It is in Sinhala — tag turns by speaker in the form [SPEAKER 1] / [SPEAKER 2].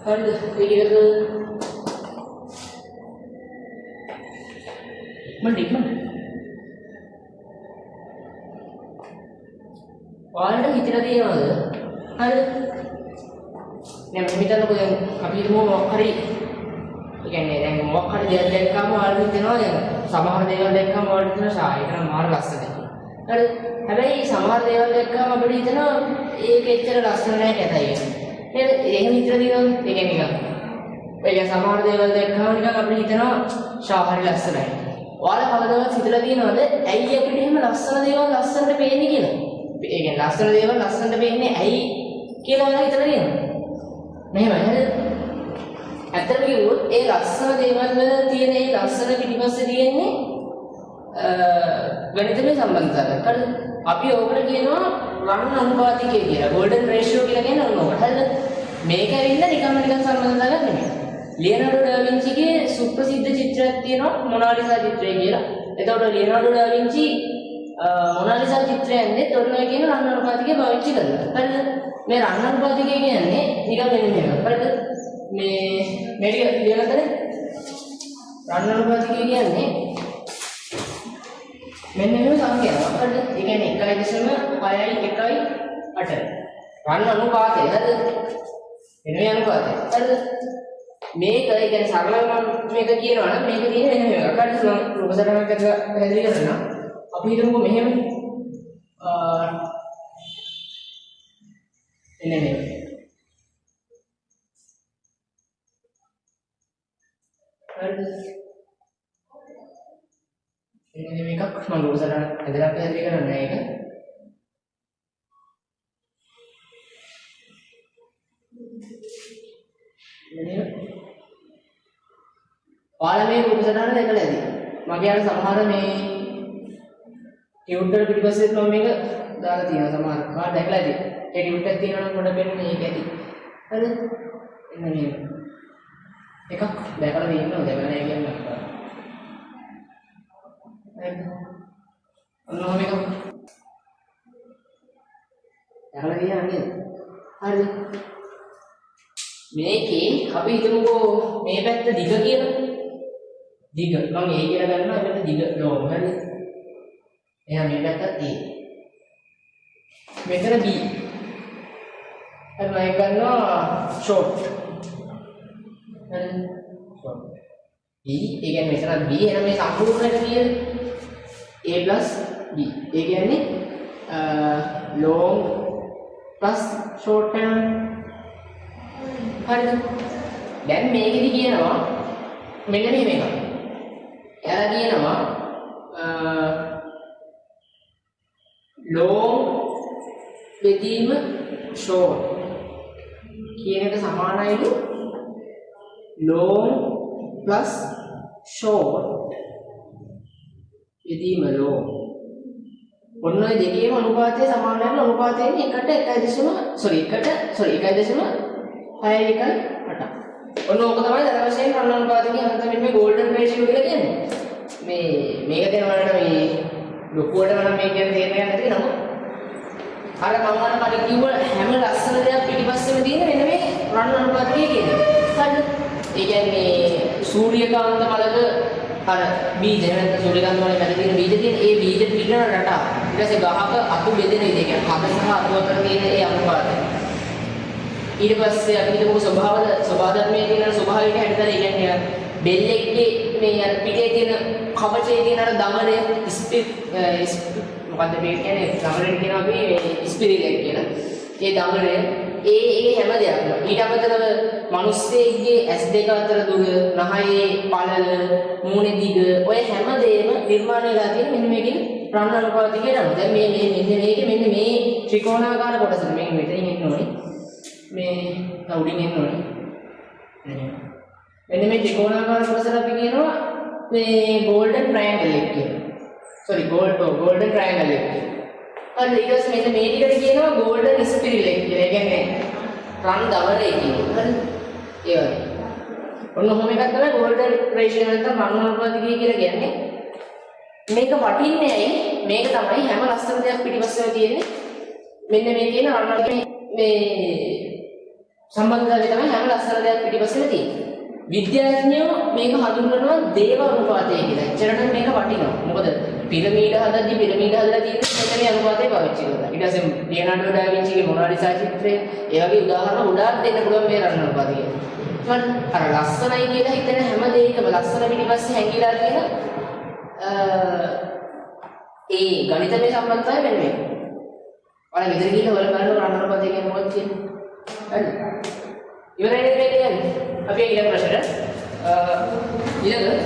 [SPEAKER 1] හරිද? ඒක ඉක්මනට ඔයාලට හිතලා තියෙනවද? හරිද? දැන් මෙහෙම හිතන්නකෝ දැන් අපි හිතමු මොකක් හරි ඒ කියන්නේ දැන් මොකක් හරි දෙයක් දැක්කම ඔයාලට හිතෙනවා දැන් සමහර දේවල් දැක්කම ඔයාලට හිතෙනවා ෂා ඒක නම් මාර ලස්සනයි. හරිද? හැබැයි සමහර දේවල් දැක්කම අපිට හිතෙනවා ඒක එච්චර ලස්සන නෑ කැතයි. නේද? එහෙම හිතලා තියෙනවද? ඒ කියන්නේ නිකන් සමහර දේවල් දැක්කම නිකන් අපිට හිතෙනවා ෂා හරි ලස්සනයි. ඔයාලා කවදාවත් හිතලා තියෙනවද ඇයි අපිට එහෙම ලස්සන දේවල් ලස්සනට පේන්නේ කියලා? ඒ කියන්නේ ලස්සන දේවල් ලස්සනට පේන්නේ ඇයි කියලා ඔයාලා හිතලා තියෙනවද? මෙහෙමයි හරිද? ඇත්තටම කිව්වොත් ඒ ලස්සන දේවල් වල තියෙන ඒ ලස්සන පිටිපස්සේ තියෙන්නේ ගණිතමය සම්බන්ධතාවයක්. හරිද? අපි ඕකට කියනවා රන් අනුපාතිකය කියලා. ගෝල්ඩන් රේෂියෝ කියලා කියන්නේ ඕකට. හරිද? මේක ඇවිල්ලා නිකන් සම්බන්ධතාවයක් නෙමෙයි. ලියනාඩෝ ඩා වින්චිගේ සුප්‍රසිද්ධ චිත්‍රයක් තියෙනවා මොනාලිසා චිත්‍රය කියලා. එතකොට ලියනාඩෝ ඩා වින්චි මොනාලිසා චිත්‍රයන්නේ තොරණය කියන රන් අනුපාතිකය පාවිච්චි කරනවා. හරිද? මේ රන් අනුපාතිකය කියන්නේ නිකන් මෙන්න මේක. හරිද? මේක ලියනතනේ රන් අනුපාතිකය කියන්නේ මෙන්න මේක සංඛ්‍යාවක්. හරිද? ඒ කියන්නේ 1.618. රන් අනුපාතය. හරිද? එන්නේ අනුපාතය. හරිද? මේක ඒ කියන්නේ සරලව මම මේක කියනවා නම් මේක තියෙන වෙන මේක. අකටත් මම රූපසටහනක් අතර පැහැදිලි කරනවා. අපි හිතමුකෝ මෙහෙම එන්නේ මේක. හරිද? එන්නේ මේකක් මම රූපසටහන ඇදලා පැහැදිලි කරන්නේ ඒක. ඔයාලා මේ රූපසටහන දැකලා ඇති. මගේ අර සමහර මේ ටියුටර් පිටිපස්සේ මම මේක දාලා තියෙනවා සමහර. ඔයාලා දැකලා ඇති. ඒ ටියුටර් තියෙනවා නම් පොඩ පෙන්න මේක ඇති. හරිද? එන්න මේ එකක් දැකලා තියෙනවා දැකලා නැහැ කියන්නේ. හරිද? ඔන්න මේක දැකලා තියන්නේ. හරිද? මේකේ අපි හිතමුකෝ මේ පැත්ත දිග කියලා. දිග මම A කියලා ගන්නවා එතන දිග ලෝම හරිද? එහෙනම් මේ පැත්තත් A. මෙතන B. හරි මම ගන්නවා ෂෝට්. හරි ෂෝට්. B ඒ කියන්නේ මෙතන B එහෙනම් මේ සම්පූර්ණ එක කීයද? A B. ඒ කියන්නේ long plus short වෙනවා. හරිද? දැන් මේකෙදි කියනවා මෙන්න මෙහෙම එකක්. එයාලා කියනවා long බෙදීම short කියන එක සමානයිලු long plus short බෙදීම long. ඔන්න ඔය දෙකේම අනුපාතය සමාන වෙන අනුපාතයෙන් 1.618. ඔන්න ඕක තමයි දර වශයෙන් රන් අනුපාතිකයේ අන්තිමට මේ ගෝල්ඩන් රේෂියෝ කියලා කියන්නේ. මේක දෙනවලට මේ ලොකුවටම නම් මේක ගැන තේරෙන්නේ නැති නමුත් අර මම කලින් කිව්ව හැම ලස්සන දෙයක් පිටිපස්සෙම තියෙන මෙන්න මේ රන් අනුපාතිකය කියන්නේ. හරිද? ඒ කියන්නේ සූර්යකාන්ත මලක අර බීජ නැත්නම් සූර්යකාන්ත මලේ මැද තියෙන බීජ තියෙන ඒ බීජ පිළින රටා. ඊට පස්සේ ගහක අතු බෙදෙන විදිහ කියන්නේ හද සහ අතු අතර තියෙන ඒ අනුපාතය. ඊට පස්සේ අපි හිතමු ස්වභාව ධර්මයේ තියෙන ස්වභාවික හැඩතල ඒ කියන්නේ බෙල්ලෙක්ගේ මේ අර පිටේ තියෙන කවචයේ තියෙන අර දමනය මොකද්ද මේ කියන්නේ දමනය කියනවා අපි ස්පිරිලෙක් කියන. ඒ දමනය ඒ හැම දෙයක්ම ඊට අමතරව මිනිස්සෙක්ගේ S2 අතර දුර නහයේ පළල මූණේ දිග ඔය හැම දෙයක්ම නිර්මාණය වෙලා තියෙන මෙන්න මේකේ රන් අනුපාතිකය නම. දැන් මේකේ මෙන්න මේ ත්‍රිකෝණාකාර කොටස මේක මෙතනින් එන්න ඕනේ. මේ උඩින් එන්න ඕනේ. මෙන්න මේ ත්‍රිකෝණාකාර කොටසට අපි කියනවා මේ ගෝල්ඩන් ට්‍රයැන්ගල් එක කියලා. සෝරි ගෝල්ඩන් ට්‍රයැන්ගල් එක කියලා. හරි ඊට පස්සේ මෙන්න මේ ටිකට කියනවා ගෝල්ඩන් ස්පිරිල් එක කියලා. ඒ කියන්නේ රන් දවරේ කියනවා. හරි. ඒ වගේ. ඔන්න ඔහොම එකක් තමයි ගෝල්ඩන් රේෂියෝ නැත්නම් රන් අනුපාතිකය කියලා කියන්නේ. මේක වටින්නේ ඇයි? මේක තමයි හැම ලස්සන දෙයක් පිටිපස්සෙම තියෙන්නේ. මෙන්න මේ කියන රන් මේ සම්බන්ධතාවය තමයි හැම ලස්සන දෙයක් පිටිපස්සෙම තියෙන්නේ. විද්‍යාඥයෝ මේක හඳුන්වනවා දේව අනුපාතය කියලා. එච්චරට මේක වටිනවා. මොකද පිරමීඩ හදද්දි පිරමීඩ හදලා තියෙන්නේ මෙතන අනුපාතය පාවිච්චි කරලා. ඊට පස්සේ ලියනාඩෝ ඩා වින්චිගේ මොනාලිසා චිත්‍රය ඒ වගේ උදාහරණ ගොඩාක් දෙන්න පුළුවන් මේ රන් අනුපාතය. ඒත් අර ලස්සනයි කියලා හිතන හැම දෙයකම ලස්සන පිටිපස්සේ හැංගිලා තියෙන ඒ ගණිතමය සම්බන්ධතාවය වෙන මේක. ඔයාලා ගෙදර ගිහින් ඔයාලා බලන්න රන් අනුපාතය කියන්නේ මොකක්ද කියන්නේ? හරි. ඉවරයි නේද කියන්නේ? අපි ඊළඟ ප්‍රශ්නෙට ඊළඟ